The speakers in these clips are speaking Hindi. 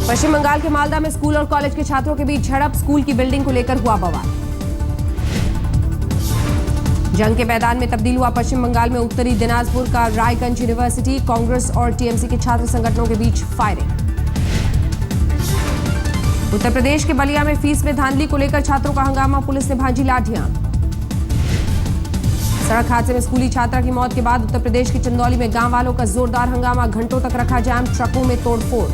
पश्चिम बंगाल के मालदा में स्कूल और कॉलेज के छात्रों के बीच झड़प, स्कूल की बिल्डिंग को लेकर हुआ बवाल। जंग के मैदान में तब्दील हुआ पश्चिम बंगाल में उत्तरी दिनाजपुर का रायगंज यूनिवर्सिटी, कांग्रेस और टीएमसी के छात्र संगठनों के बीच फायरिंग। उत्तर प्रदेश के बलिया में फीस में धांधली को लेकर छात्रों का हंगामा, पुलिस ने भांजी लाठियां। सड़क हादसे में स्कूली छात्रा की मौत के बाद उत्तर प्रदेश की चंदौली में गांव वालों का जोरदार हंगामा, घंटों तक रखा जाम, ट्रकों में तोड़फोड़।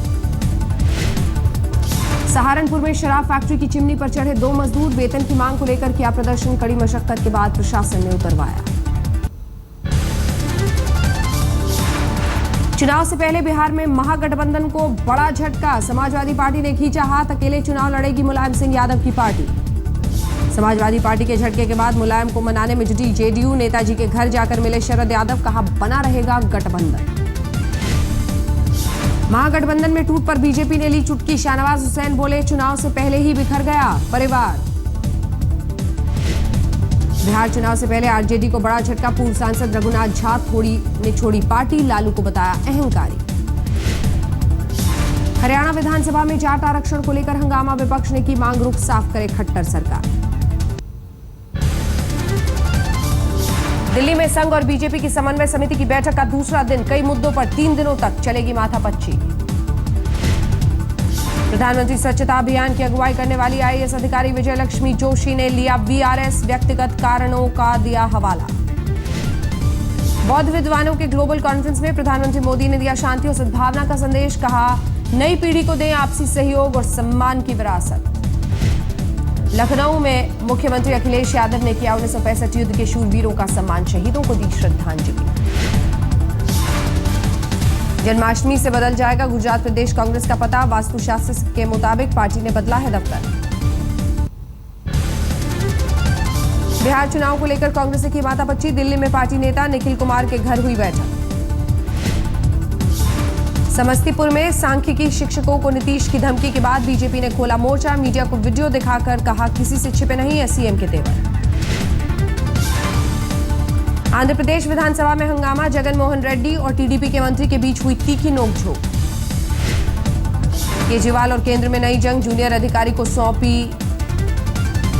सहारनपुर में शराब फैक्ट्री की चिमनी पर चढ़े 2 मजदूर, वेतन की मांग को लेकर किया प्रदर्शन, कड़ी मशक्कत के बाद प्रशासन ने उतरवाया। चुनाव से पहले बिहार में महागठबंधन को बड़ा झटका, समाजवादी पार्टी ने खींचा हाथ, अकेले चुनाव लड़ेगी मुलायम सिंह यादव की पार्टी। समाजवादी पार्टी के झटके के बाद मुलायम को मनाने में जुटी जेडीयू, नेताजी के घर जाकर मिले शरद यादव, कहा बना रहेगा गठबंधन। महागठबंधन में टूट पर बीजेपी ने ली चुटकी, शाहनवाज हुसैन बोले चुनाव से पहले ही बिखर गया परिवार। बिहार चुनाव से पहले आरजेडी को बड़ा झटका, पूर्व सांसद रघुनाथ झा ने छोड़ी पार्टी, लालू को बताया अहंकारी। हरियाणा विधानसभा में जाट आरक्षण को लेकर हंगामा, विपक्ष ने की मांग, रुख साफ करे खट्टर सरकार। दिल्ली में संघ और बीजेपी की समन्वय समिति की बैठक का दूसरा दिन, कई मुद्दों पर 3 दिनों तक चलेगी माथापच्ची। प्रधानमंत्री स्वच्छता अभियान की अगुवाई करने वाली आईएएस अधिकारी विजय लक्ष्मी जोशी ने लिया वीआरएस, व्यक्तिगत कारणों का दिया हवाला। बौद्ध विद्वानों के ग्लोबल कॉन्फ्रेंस में प्रधानमंत्री मोदी ने दिया शांति और सद्भावना का संदेश, कहा नई पीढ़ी को दें आपसी सहयोग और सम्मान की विरासत। लखनऊ में मुख्यमंत्री अखिलेश यादव ने किया 1965 युद्ध के शूरवीरों का सम्मान, शहीदों को दी श्रद्धांजलि। जन्माष्टमी से बदल जाएगा गुजरात प्रदेश कांग्रेस का पता, वास्तुशास्त्र के मुताबिक पार्टी ने बदला है दफ्तर। बिहार चुनाव को लेकर कांग्रेस की माथापच्ची, दिल्ली में पार्टी नेता निखिल कुमार के घर हुई बैठक। समस्तीपुर में सांख्यिकी शिक्षकों को नीतीश की धमकी के बाद बीजेपी ने खोला मोर्चा, मीडिया को वीडियो दिखाकर कहा किसी से छिपे नहीं है सीएम के तेवर। आंध्र प्रदेश विधानसभा में हंगामा, जगन मोहन रेड्डी और टीडीपी के मंत्री के बीच हुई तीखी नोकझोंक। केजरीवाल और केंद्र में नई जंग, जूनियर अधिकारी को सौंपी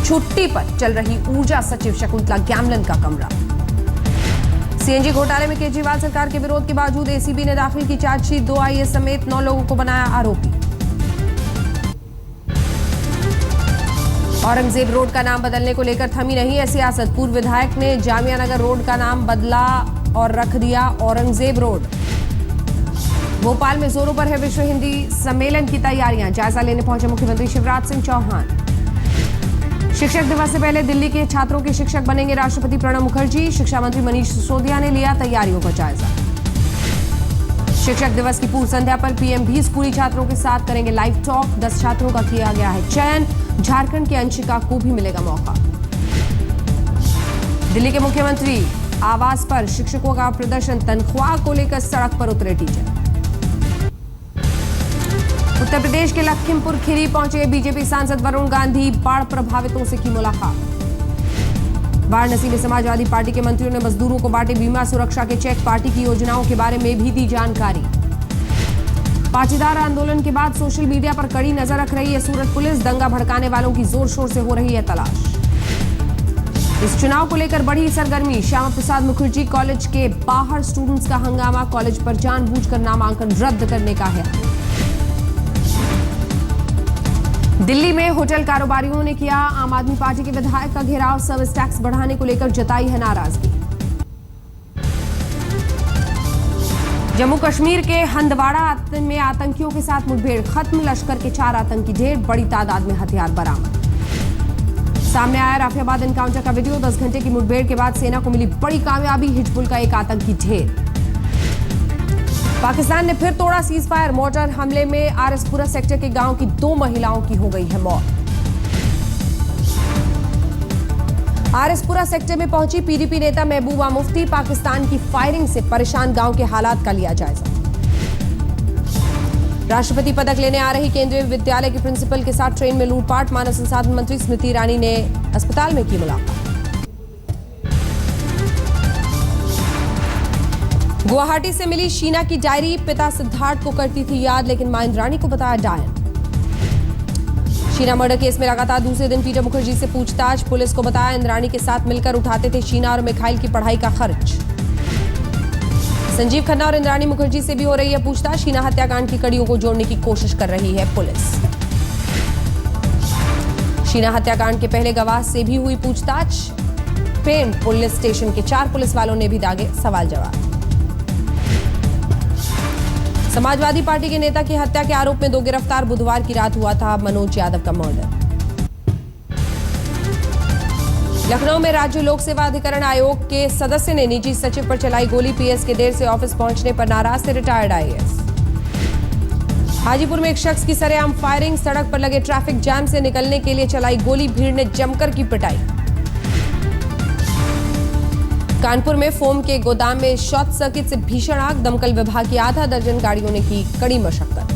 छुट्टी पर चल रही ऊर्जा सचिव शकुंतला गैमलन का कमरा। सीएनजी घोटाले में केजरीवाल सरकार के विरोध के बावजूद एसीबी ने दाखिल की चार्जशीट, 2 आईएएस समेत 9 लोगों को बनाया आरोपी। औरंगजेब रोड का नाम बदलने को लेकर थमी नहीं है सियासत, पूर्व विधायक ने जामिया नगर रोड का नाम बदला और रख दिया औरंगजेब रोड। भोपाल में जोरों पर है विश्व हिंदी सम्मेलन की तैयारियां, जायजा लेने पहुंचे मुख्यमंत्री शिवराज सिंह चौहान। शिक्षक दिवस से पहले दिल्ली के छात्रों के शिक्षक बनेंगे राष्ट्रपति प्रणब मुखर्जी, शिक्षा मंत्री मनीष सिसोदिया ने लिया तैयारियों का जायजा। शिक्षक दिवस की पूर्व संध्या पर पीएम भी स्कूली छात्रों के साथ करेंगे लाइव टॉक, 10 छात्रों का किया गया है चयन, झारखंड की अंशिका को भी मिलेगा मौका। दिल्ली के मुख्यमंत्री आवास पर शिक्षकों का प्रदर्शन, तनख्वाह को लेकर सड़क पर उतरे टीचर। उत्तर प्रदेश के लखीमपुर खीरी पहुंचे बीजेपी सांसद वरुण गांधी, बाढ़ प्रभावितों से की मुलाकात। वाराणसी में समाजवादी पार्टी के मंत्रियों ने मजदूरों को बांटे बीमा सुरक्षा के चेक, पार्टी की योजनाओं के बारे में भी दी जानकारी। पाटीदार आंदोलन के बाद सोशल मीडिया पर कड़ी नजर रख रही है सूरत पुलिस, दंगा भड़काने वालों की जोर शोर से हो रही है तलाश। इस चुनाव को लेकर बढ़ी सरगर्मी, श्यामा प्रसाद मुखर्जी कॉलेज के बाहर स्टूडेंट्स का हंगामा, कॉलेज पर जानबूझकर नामांकन रद्द करने का है। दिल्ली में होटल कारोबारियों ने किया आम आदमी पार्टी के विधायक का घेराव, सर्विस टैक्स बढ़ाने को लेकर जताई है नाराजगी। जम्मू कश्मीर के हंदवाड़ा में आतंकियों के साथ मुठभेड़ खत्म, लश्कर के 4 आतंकी ढेर, बड़ी तादाद में हथियार बरामद। सामने आया राफियाबाद एनकाउंटर का वीडियो, 10 घंटे की मुठभेड़ के बाद सेना को मिली बड़ी कामयाबी, हिजबुल का एक आतंकी ढेर। पाकिस्तान ने फिर तोड़ा सीज फायर, मोर्टार हमले में आरएसपुरा सेक्टर के गांव की 2 महिलाओं की हो गई है मौत। आरएसपुरा सेक्टर में पहुंची पीडीपी नेता महबूबा मुफ्ती, पाकिस्तान की फायरिंग से परेशान गांव के हालात का लिया जायजा। राष्ट्रपति पदक लेने आ रही केंद्रीय विद्यालय के प्रिंसिपल के साथ ट्रेन में लूटपाट, मानव संसाधन मंत्री स्मृति ईरानी ने अस्पताल में की मुलाकात। गुवाहाटी से मिली शीना की डायरी, पिता सिद्धार्थ को करती थी याद लेकिन मां इंद्राणी को बताया डायन। शीना मर्डर केस में लगातार दूसरे दिन पीटर मुखर्जी से पूछताछ। पुलिस को बताया इंद्राणी के साथ मिलकर उठाते थे शीना और मिखाइल की पढ़ाई का खर्च। संजीव खन्ना और इंद्राणी मुखर्जी से भी हो रही है पूछताछ। शीना हत्याकांड की कड़ियों को जोड़ने की कोशिश कर रही है पुलिस। शीना हत्याकांड के पहले गवाह से भी हुई पूछताछ। पेंट पुलिस स्टेशन के 4 पुलिस वालों ने भी दागे सवाल जवाब। समाजवादी पार्टी के नेता की हत्या के आरोप में 2 गिरफ्तार। बुधवार की रात हुआ था मनोज यादव का मर्डर। लखनऊ में राज्य लोक सेवा अधिकरण आयोग के सदस्य ने निजी सचिव पर चलाई गोली। पीएस के देर से ऑफिस पहुंचने पर नाराज थे रिटायर्ड आईएएस। हाजीपुर में एक शख्स की सरेआम फायरिंग। सड़क पर लगे ट्रैफिक जाम से निकलने के लिए चलाई गोली। भीड़ ने जमकर की पिटाई। कानपुर में फोम के गोदाम में शॉर्ट सर्किट से भीषण आग। दमकल विभाग की आधा दर्जन गाड़ियों ने की कड़ी मशक्कत।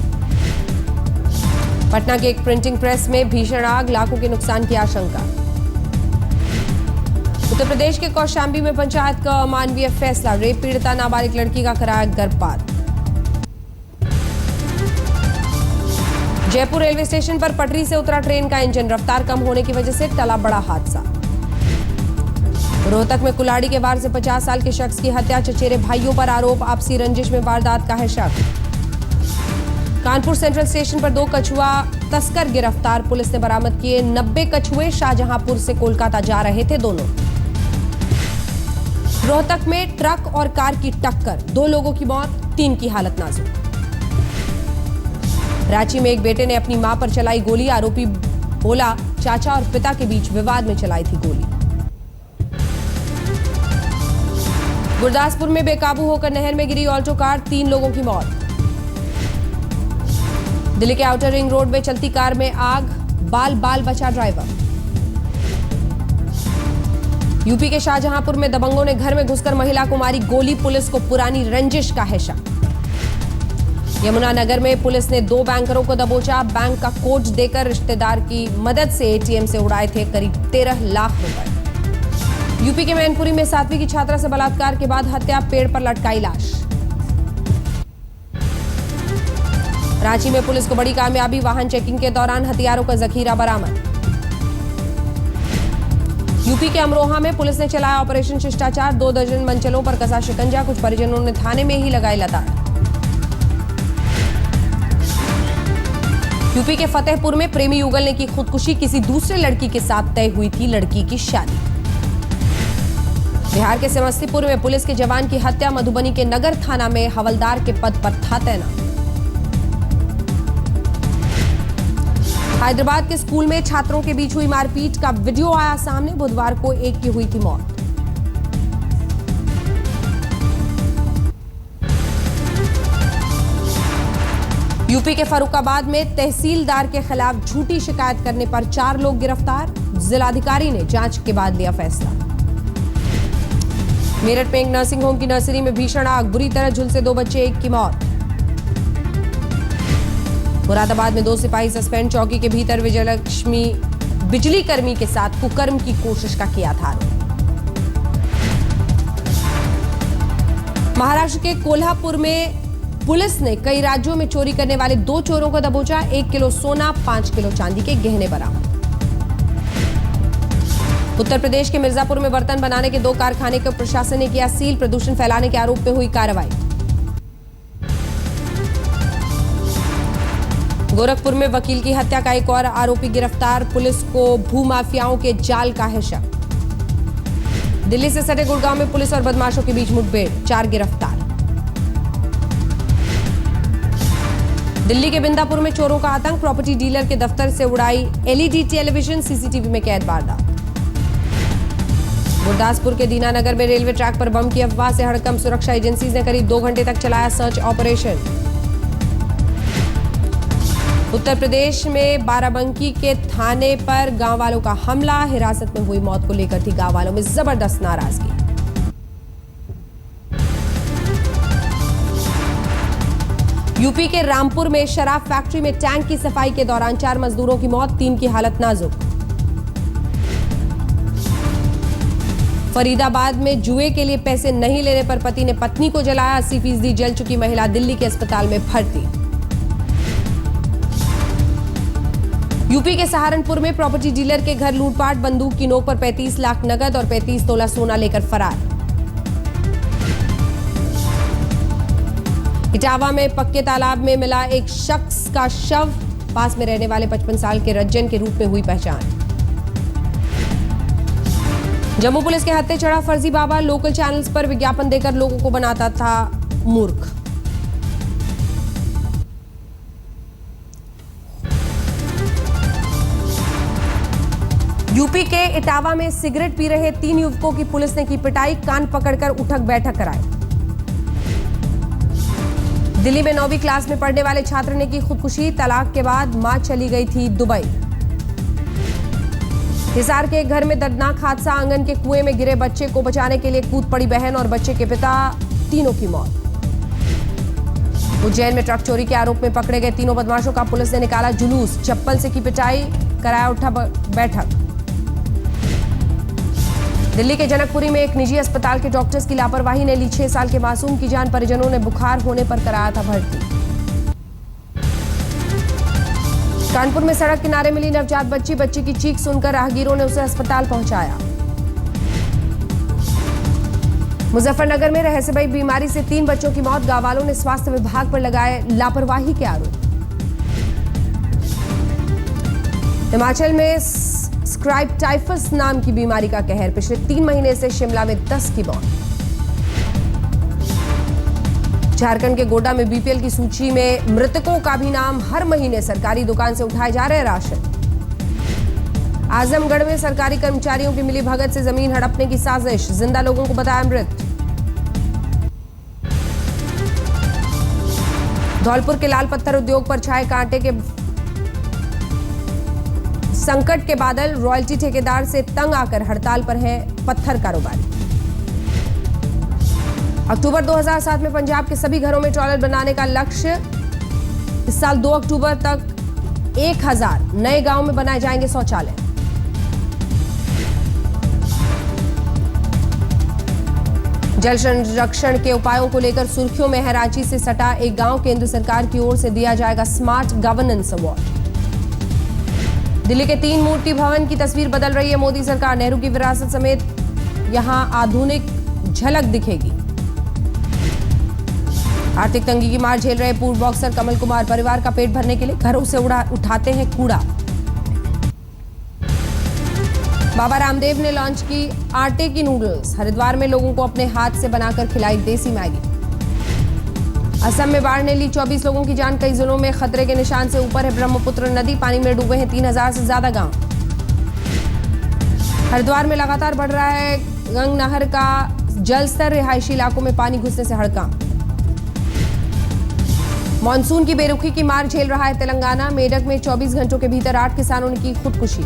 पटना के एक प्रिंटिंग प्रेस में भीषण आग। लाखों के नुकसान की आशंका। उत्तर प्रदेश के कौशाम्बी में पंचायत का अमानवीय फैसला। रेप पीड़िता नाबालिग लड़की का कराया गर्भपात। जयपुर रेलवे स्टेशन पर पटरी से उतरा ट्रेन का इंजन। रफ्तार कम होने की वजह से टला बड़ा हादसा। रोहतक में कुल्हाड़ी के वार से 50 साल के शख्स की हत्या। चचेरे भाइयों पर आरोप। आपसी रंजिश में वारदात का है शक। कानपुर सेंट्रल स्टेशन पर 2 कछुआ तस्कर गिरफ्तार। पुलिस ने बरामद किए 90 कछुए। शाहजहांपुर से कोलकाता जा रहे थे दोनों। रोहतक में ट्रक और कार की टक्कर। 2 लोगों की मौत, 3 की हालत नाजुक। रांची में एक बेटे ने अपनी मां पर चलाई गोली। आरोपी बोला चाचा और पिता के बीच विवाद में चलाई थी गोली। गुरदासपुर में बेकाबू होकर नहर में गिरी ऑल्टो कार। 3 लोगों की मौत। दिल्ली के आउटर रिंग रोड में चलती कार में आग। बाल बाल बचा ड्राइवर। यूपी के शाहजहांपुर में दबंगों ने घर में घुसकर महिला को मारी गोली। पुलिस को पुरानी रंजिश का है शक। यमुनानगर में पुलिस ने 2 बैंकरों को दबोचा। बैंक का कोड देकर रिश्तेदार की मदद से एटीएम से उड़ाए थे करीब 13 लाख रुपए। यूपी के मैनपुरी में 7वीं की छात्रा से बलात्कार के बाद हत्या। पेड़ पर लटकाई लाश। रांची में पुलिस को बड़ी कामयाबी। वाहन चेकिंग के दौरान हथियारों का जखीरा बरामद। यूपी के अमरोहा में पुलिस ने चलाया ऑपरेशन शिष्टाचार। 2 दर्जन मंचलों पर कसा शिकंजा। कुछ परिजनों ने थाने में ही लगाई लताड़। यूपी के फतेहपुर में प्रेमी युगल ने की खुदकुशी। किसी दूसरे लड़की के साथ तय हुई थी लड़की की शादी। बिहार के समस्तीपुर में पुलिस के जवान की हत्या। मधुबनी के नगर थाना में हवलदार के पद पर था तैनात। हैदराबाद के स्कूल में छात्रों के बीच हुई मारपीट का वीडियो आया सामने। बुधवार को एक की हुई थी मौत। यूपी के फर्रुखाबाद में तहसीलदार के खिलाफ झूठी शिकायत करने पर 4 लोग गिरफ्तार। जिलाधिकारी ने जांच के बाद लिया फैसला। मेरठ में एक नर्सिंग होम की नर्सरी में भीषण आग। बुरी तरह झुलसे 2 बच्चे, 1 की मौत। मुरादाबाद में 2 सिपाही सस्पेंड। चौकी के भीतर विजयलक्ष्मी बिजली कर्मी के साथ कुकर्म की कोशिश का किया था आरोप। महाराष्ट्र के कोल्हापुर में पुलिस ने कई राज्यों में चोरी करने वाले 2 चोरों को दबोचा। 1 किलो सोना, 5 किलो चांदी के गहने बरामद। उत्तर प्रदेश के मिर्जापुर में बर्तन बनाने के 2 कारखाने को प्रशासन ने किया सील। प्रदूषण फैलाने के आरोप में हुई कार्रवाई। गोरखपुर में वकील की हत्या का एक और आरोपी गिरफ्तार। पुलिस को भूमाफियाओं के जाल का है शक। दिल्ली से सटे गुड़गांव में पुलिस और बदमाशों के बीच मुठभेड़, 4 गिरफ्तार। दिल्ली के बिंदापुर में चोरों का आतंक। प्रॉपर्टी डीलर के दफ्तर से उड़ाई एलईडी टेलीविजन। सीसीटीवी में कैद वारदात। गुरदासपुर के दीनानगर में रेलवे ट्रैक पर बम की अफवाह से हड़कंप। सुरक्षा एजेंसीज ने करीब 2 घंटे तक चलाया सर्च ऑपरेशन। उत्तर प्रदेश में बाराबंकी के थाने पर गांव वालों का हमला। हिरासत में हुई मौत को लेकर थी गांव वालों में जबरदस्त नाराजगी। यूपी के रामपुर में शराब फैक्ट्री में टैंक की सफाई के दौरान 4 मजदूरों की मौत, 3 की हालत नाजुक। फरीदाबाद में जुए के लिए पैसे नहीं लेने पर पति ने पत्नी को जलाया। 80% जल चुकी महिला दिल्ली के अस्पताल में भर्ती। यूपी के सहारनपुर में प्रॉपर्टी डीलर के घर लूटपाट, बंदूक की नोक पर 35 लाख नगद और 35 तोला सोना लेकर फरार। इटावा में पक्के तालाब में मिला एक शख्स का शव, पास में रहने वाले 55 साल के रज्जन के रूप में हुई पहचान। जम्मू पुलिस के हत्थे चढ़ा फर्जी बाबा, लोकल चैनल्स पर विज्ञापन देकर लोगों को बनाता था मूर्ख। यूपी के इटावा में सिगरेट पी रहे 3 युवकों की पुलिस ने की पिटाई, कान पकड़कर उठक बैठक कराई। दिल्ली में 9वीं क्लास में पढ़ने वाले छात्र ने की खुदकुशी, तलाक के बाद मां चली गई थी दुबई। हिसार के एक घर में दर्दनाक हादसा, आंगन के कुएं में गिरे बच्चे को बचाने के लिए कूद पड़ी बहन और बच्चे के पिता, तीनों की मौत। उज्जैन में ट्रक चोरी के आरोप में पकड़े गए 3 बदमाशों का पुलिस ने निकाला जुलूस, चप्पल से की पिटाई, कराया उठा बैठक। दिल्ली के जनकपुरी में एक निजी अस्पताल के डॉक्टर्स की लापरवाही ने ली 6 साल के मासूम की जान, परिजनों ने बुखार होने पर कराया था भर्ती। कानपुर में सड़क किनारे मिली नवजात बच्ची की चीख सुनकर राहगीरों ने उसे अस्पताल पहुंचाया। मुजफ्फरनगर में रहस्यमयी बीमारी से 3 बच्चों की मौत, गांव वालों ने स्वास्थ्य विभाग पर लगाए लापरवाही के आरोप। हिमाचल में स्क्राइब टाइफस नाम की बीमारी का कहर, पिछले 3 महीने से शिमला में 10 की मौत। झारखंड के गोड्डा में बीपीएल की सूची में मृतकों का भी नाम, हर महीने सरकारी दुकान से उठाए जा रहे राशन। आजमगढ़ में सरकारी कर्मचारियों की मिली भगत से जमीन हड़पने की साजिश, जिंदा लोगों को बताया मृत। धौलपुर के लाल पत्थर उद्योग पर छाए कांटे के संकट के बादल, रॉयल्टी ठेकेदार से तंग आकर हड़ताल पर है पत्थर कारोबारी। अक्टूबर 2007 में पंजाब के सभी घरों में टॉयलेट बनाने का लक्ष्य, इस साल 2 अक्टूबर तक 1000 नए गांव में बनाए जाएंगे शौचालय। जल संरक्षण के उपायों को लेकर सुर्खियों में है रांची से सटा एक गांव, केंद्र सरकार की ओर से दिया जाएगा स्मार्ट गवर्नेंस अवार्ड। दिल्ली के 3 मूर्ति भवन की तस्वीर बदल रही है मोदी सरकार, नेहरू की विरासत समेत यहां आधुनिक झलक दिखेगी। आर्थिक तंगी की मार झेल रहे पूर्व बॉक्सर कमल कुमार, परिवार का पेट भरने के लिए घरों से उठाते हैं कूड़ा। बाबा रामदेव ने लॉन्च की आटे की नूडल्स, हरिद्वार में लोगों को अपने हाथ से बनाकर खिलाई देसी मैगी। असम में बाढ़ ने ली 24 लोगों की जान, कई जिलों में खतरे के निशान से ऊपर है ब्रह्मपुत्र नदी, पानी में डूबे हैं 3000 से ज्यादा गांव। हरिद्वार में लगातार बढ़ रहा है गंग नहर का जलस्तर, रिहायशी इलाकों में पानी घुसने से हड़कंप। मानसून की बेरुखी की मार झेल रहा है तेलंगाना, मेडक में 24 घंटों के भीतर 8 किसानों ने की खुदकुशी।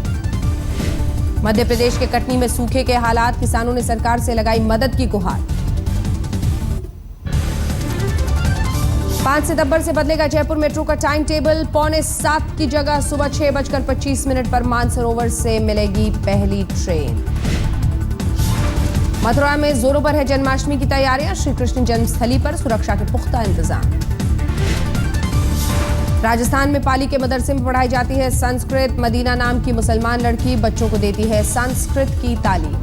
मध्य प्रदेश के कटनी में सूखे के हालात, किसानों ने सरकार से लगाई मदद की गुहार। 5 सितंबर से बदलेगा जयपुर मेट्रो का टाइम टेबल, 6:45 की जगह सुबह 6:25 पर मानसरोवर से मिलेगी पहली ट्रेन। मथुरा में जोरों पर है जन्माष्टमी की तैयारियां, श्री कृष्ण जन्मस्थली पर सुरक्षा के पुख्ता इंतजाम। राजस्थान में पाली के मदरसे में पढ़ाई जाती है संस्कृत, मदीना नाम की मुसलमान लड़की बच्चों को देती है संस्कृत की तालीम।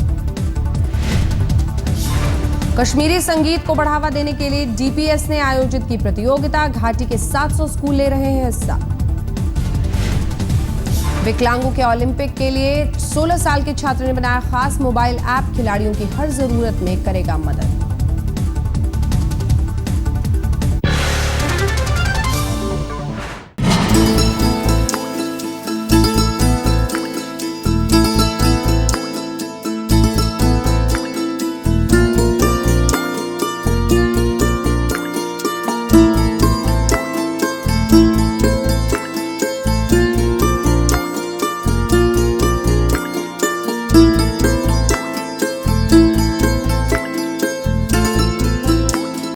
कश्मीरी संगीत को बढ़ावा देने के लिए डीपीएस ने आयोजित की प्रतियोगिता, घाटी के 700 स्कूल ले रहे हैं हिस्सा। विकलांगों के ओलंपिक के लिए 16 साल के छात्र ने बनाया खास मोबाइल ऐप, खिलाड़ियों की हर जरूरत में करेगा मदद।